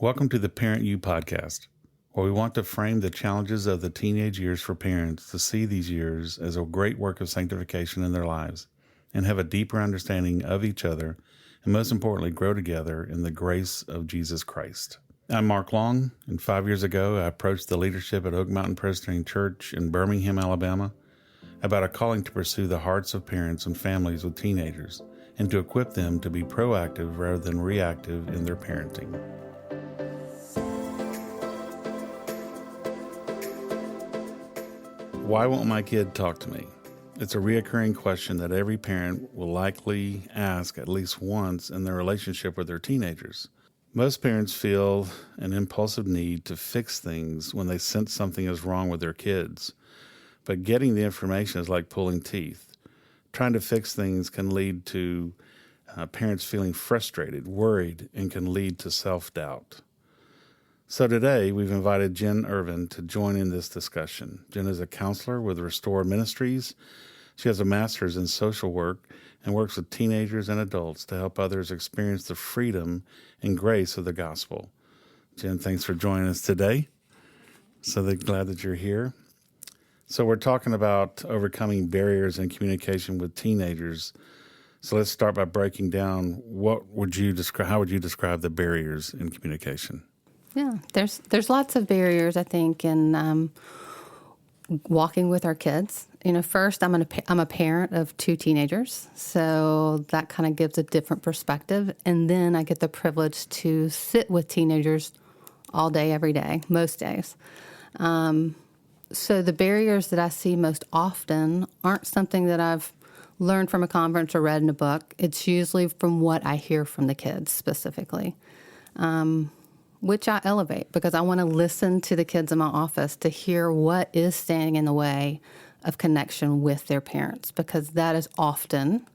Welcome to the ParentU podcast, where we want to frame the challenges of the teenage years for parents to see these years as a great work of sanctification in their lives and have a deeper understanding of each other and, most importantly, grow together in the grace of Jesus Christ. I'm Mark Long, and 5 years ago, I approached the leadership at Oak Mountain Presbyterian Church in Birmingham, Alabama, about a calling to pursue the hearts of parents and families with teenagers and to equip them to be proactive rather than reactive in their parenting. Why won't my kid talk to me? It's a reoccurring question that every parent will likely ask at least once in their relationship with their teenagers. Most parents feel an impulsive need to fix things when they sense something is wrong with their kids. But getting the information is like pulling teeth. Trying to fix things can lead to parents feeling frustrated, worried, and can lead to self-doubt. So today, we've invited Jenn Ervin to join in this discussion. Jenn is a counselor with Restore Ministries. She has a master's in social work and works with teenagers and adults to help others experience the freedom and grace of the gospel. Jenn, thanks for joining us today. So glad that you're here. So we're talking about overcoming barriers in communication with teenagers. So let's start by breaking down how would you describe the barriers in communication? Yeah, there's lots of barriers, I think, in walking with our kids. First, I'm a parent of two teenagers, so that kind of gives a different perspective. And then I get the privilege to sit with teenagers all day, every day, most days. So the barriers that I see most often aren't something that I've learned from a conference or read in a book. It's usually from what I hear from the kids specifically, which I elevate because I want to listen to the kids in my office to hear what is standing in the way of connection with their parents, because that is often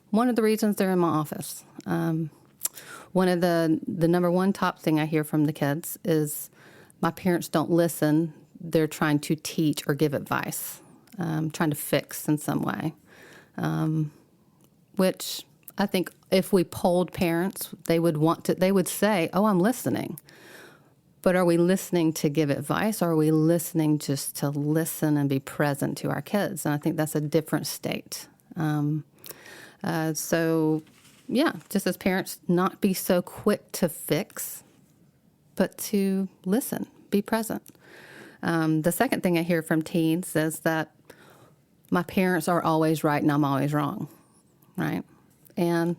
one of the reasons they're in my office. One of the number one top thing I hear from the kids is my parents don't listen. They're trying to teach or give advice, trying to fix in some way, which I think if we polled parents, they would say, "Oh, I'm listening." But are we listening to give advice, or are we listening just to listen and be present to our kids? And I think that's a different state. Just as parents, not be so quick to fix, but to listen, be present. The second thing I hear from teens is that my parents are always right and I'm always wrong, right? And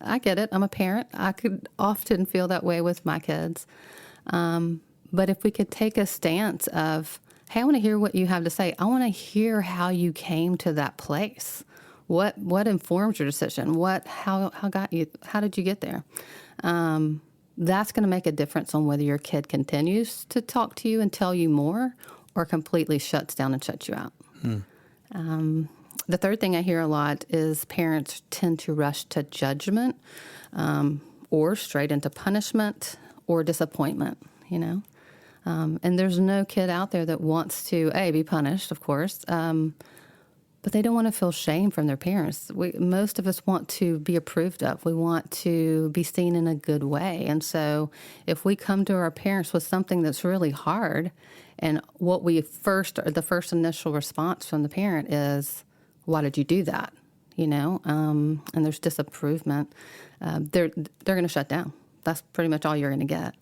I get it. I'm a parent. I could often feel that way with my kids. But if we could take a stance of, hey, I want to hear what you have to say. I want to hear how you came to that place. What informs your decision? How did you get there? That's going to make a difference on whether your kid continues to talk to you and tell you more or completely shuts down and shuts you out. The third thing I hear a lot is parents tend to rush to judgment or straight into punishment or disappointment, And there's no kid out there that wants to, be punished, of course, but they don't want to feel shame from their parents. Most of us want to be approved of. We want to be seen in a good way. And so if we come to our parents with something that's really hard, and the first initial response from the parent is, why did you do that? And there's disapproval. They're going to shut down. That's pretty much all you're going to get.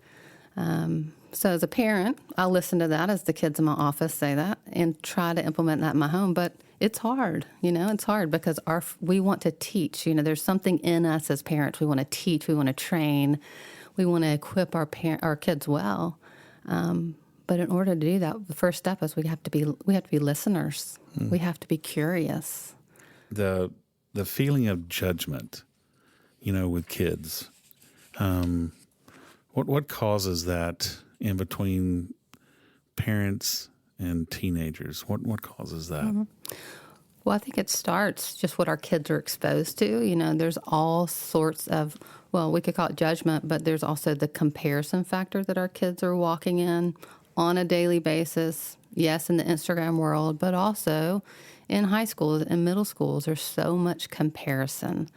So as a parent, I'll listen to that as the kids in my office say that and try to implement that in my home. But it's hard, it's hard because we want to teach. There's something in us as parents. We want to teach. We want to train. We want to equip our kids well. But in order to do that, the first step is we have to be listeners. We have to be curious. The feeling of judgment, with kids. What causes that in between parents and teenagers? What causes that? Mm-hmm. Well, I think it starts just what our kids are exposed to. There's all sorts of, we could call it judgment, but there's also the comparison factor that our kids are walking in on a daily basis. Yes, in the Instagram world, but also in high schools and middle schools, there's so much comparison.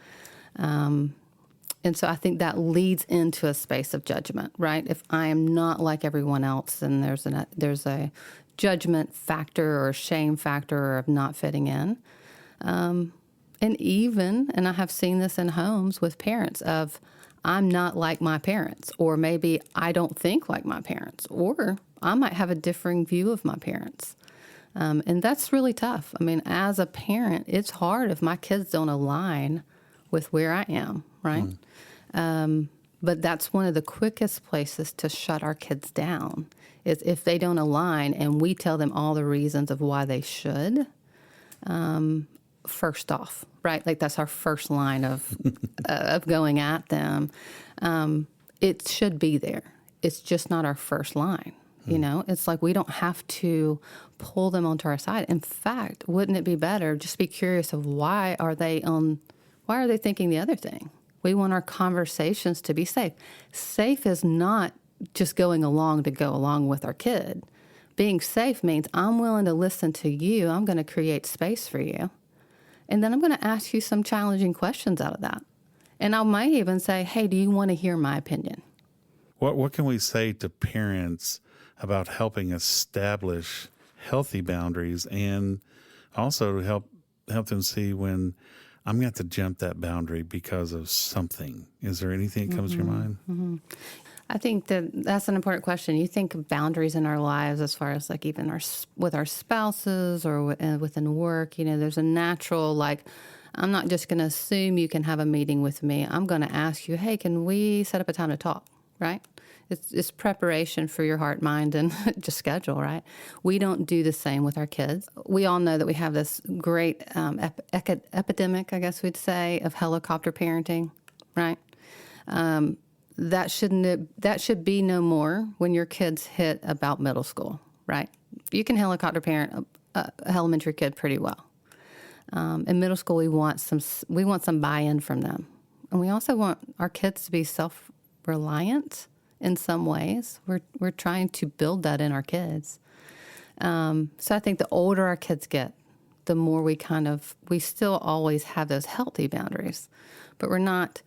And so I think that leads into a space of judgment, right? If I am not like everyone else, then there's a judgment factor or a shame factor of not fitting in. And I have seen this in homes with parents of, I'm not like my parents, or maybe I don't think like my parents, or I might have a differing view of my parents. And that's really tough. I mean, as a parent, it's hard if my kids don't align with where I am, right? But that's one of the quickest places to shut our kids down is if they don't align and we tell them all the reasons of why they should, first off, right? Like that's our first line of going at them. It should be there. It's just not our first line. You know, it's like we don't have to pull them onto our side. In fact, wouldn't it be better just be curious of why are they thinking the other thing? We want our conversations to be safe. Safe is not just going along to go along with our kid. Being safe means I'm willing to listen to you. I'm going to create space for you. And then I'm going to ask you some challenging questions out of that. And I might even say, hey, do you want to hear my opinion? What can we say to parents about helping establish healthy boundaries and also to help them see when I'm going to have to jump that boundary because of something? Is there anything that comes to your mind? Mm-hmm. I think that's an important question. You think of boundaries in our lives as far as like even with our spouses or within work, you know, there's a natural like, I'm not just going to assume you can have a meeting with me. I'm going to ask you, hey, can we set up a time to talk, right? It's preparation for your heart, mind, and just schedule, right? We don't do the same with our kids. We all know that we have this great epidemic, I guess we'd say, of helicopter parenting, right? That should be no more when your kids hit about middle school, right? You can helicopter parent a elementary kid pretty well. In middle school, we want some buy-in from them, and we also want our kids to be self-reliant. In some ways, we're trying to build that in our kids. So I think the older our kids get, the more we still always have those healthy boundaries, but we're not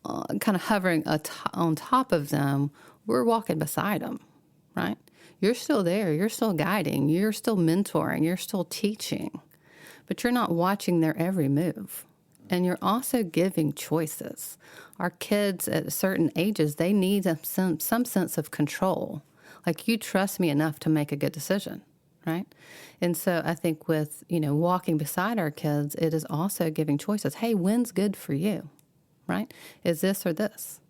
kind of hovering on top of them. We're walking beside them, right? You're still there. You're still guiding. You're still mentoring. You're still teaching, but you're not watching their every move. And you're also giving choices. Our kids at certain ages, they need some sense of control. Like, you trust me enough to make a good decision, right? And so I think with, walking beside our kids, it is also giving choices. Hey, when's good for you, right? Is this or this?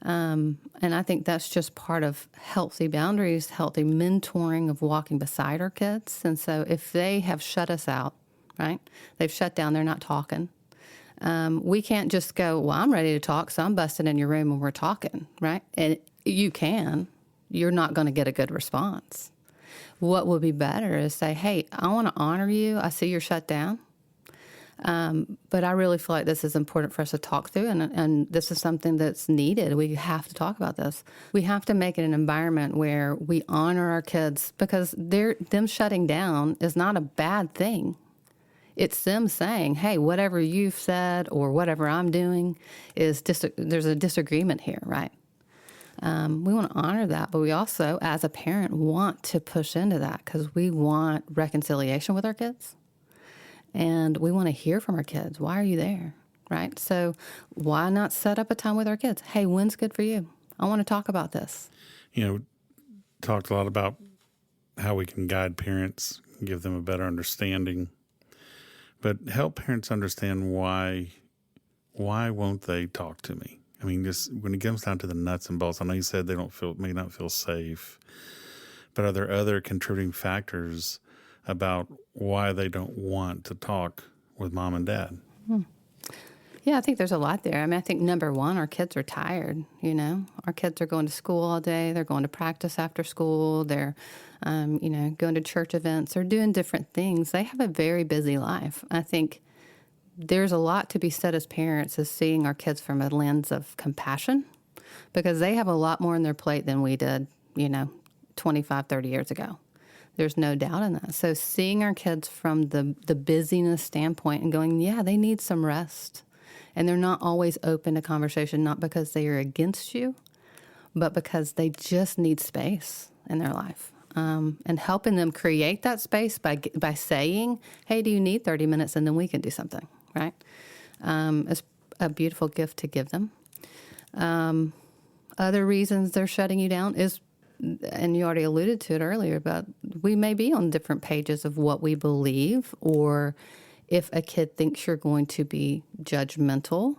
And I think that's just part of healthy boundaries, healthy mentoring of walking beside our kids. And so if they have shut us out, right? They've shut down, they're not talking. We can't just go, well, I'm ready to talk, so I'm busting in your room and we're talking, right? And you're not going to get a good response. What would be better is say, hey, I want to honor you. I see you're shut down. But I really feel like this is important for us to talk through, and this is something that's needed. We have to talk about this. We have to make it an environment where we honor our kids, because them shutting down is not a bad thing. It's them saying, hey, whatever you've said or whatever I'm doing there's a disagreement here, right? We want to honor that, but we also, as a parent, want to push into that because we want reconciliation with our kids. And we want to hear from our kids. Why are you there, right? So why not set up a time with our kids? Hey, when's good for you? I want to talk about this. Talked a lot about how we can guide parents, give them a better understanding. But help parents understand why won't they talk to me? I mean, just when it comes down to the nuts and bolts, I know you said they may not feel safe, but are there other contributing factors about why they don't want to talk with mom and dad? Yeah, I think there's a lot there. I mean, I think number one, our kids are tired, Our kids are going to school all day. They're going to practice after school. They're, going to church events. They're doing different things. They have a very busy life. I think there's a lot to be said as parents as seeing our kids from a lens of compassion, because they have a lot more on their plate than we did, 25, 30 years ago. There's no doubt in that. So seeing our kids from the busyness standpoint and going, yeah, they need some rest. And they're not always open to conversation, not because they are against you, but because they just need space in their life. And helping them create that space by saying, hey, do you need 30 minutes? And then we can do something, right? It's a beautiful gift to give them. Other reasons they're shutting you down is, and you already alluded to it earlier, but we may be on different pages of what we believe, or if a kid thinks you're going to be judgmental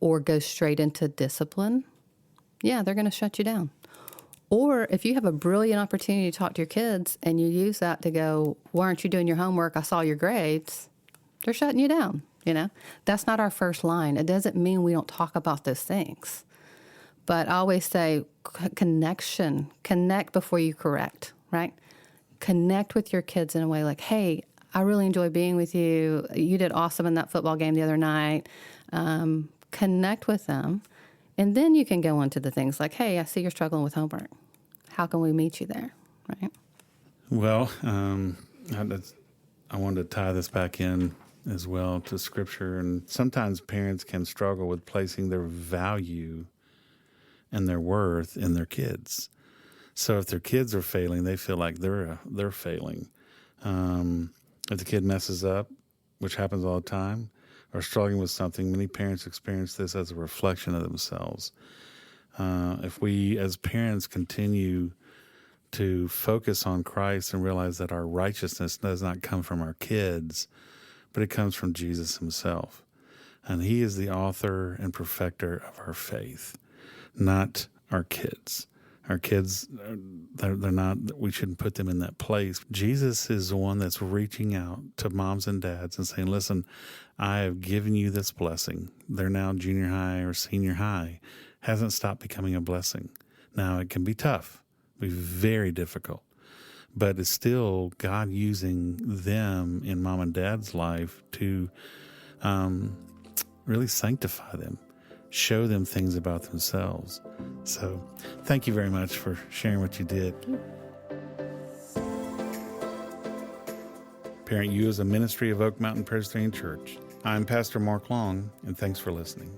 or go straight into discipline, yeah, they're going to shut you down. Or if you have a brilliant opportunity to talk to your kids and you use that to go, why aren't you doing your homework? I saw your grades. They're shutting you down, That's not our first line. It doesn't mean we don't talk about those things. But I always say connection. Connect before you correct, right? Connect with your kids in a way like, hey, I really enjoy being with you. You did awesome in that football game the other night. Connect with them. And then you can go on to the things like, hey, I see you're struggling with homework. How can we meet you there, right? Well, I wanted to tie this back in as well to Scripture. And sometimes parents can struggle with placing their value and their worth in their kids. So if their kids are failing, they feel like they're failing. If the kid messes up, which happens all the time, or struggling with something, many parents experience this as a reflection of themselves. If we as parents continue to focus on Christ and realize that our righteousness does not come from our kids, but it comes from Jesus himself. And he is the author and perfecter of our faith, not our kids. Our kids, they're not, we shouldn't put them in that place. Jesus is the one that's reaching out to moms and dads and saying, listen, I have given you this blessing. They're now junior high or senior high. Hasn't stopped becoming a blessing. Now, it can be tough, be very difficult, but it's still God using them in mom and dad's life to really sanctify them, show them things about themselves. So thank you very much for sharing what you did. ParentU is a ministry of Oak Mountain Presbyterian Church. I'm Pastor Mark Long, and thanks for listening.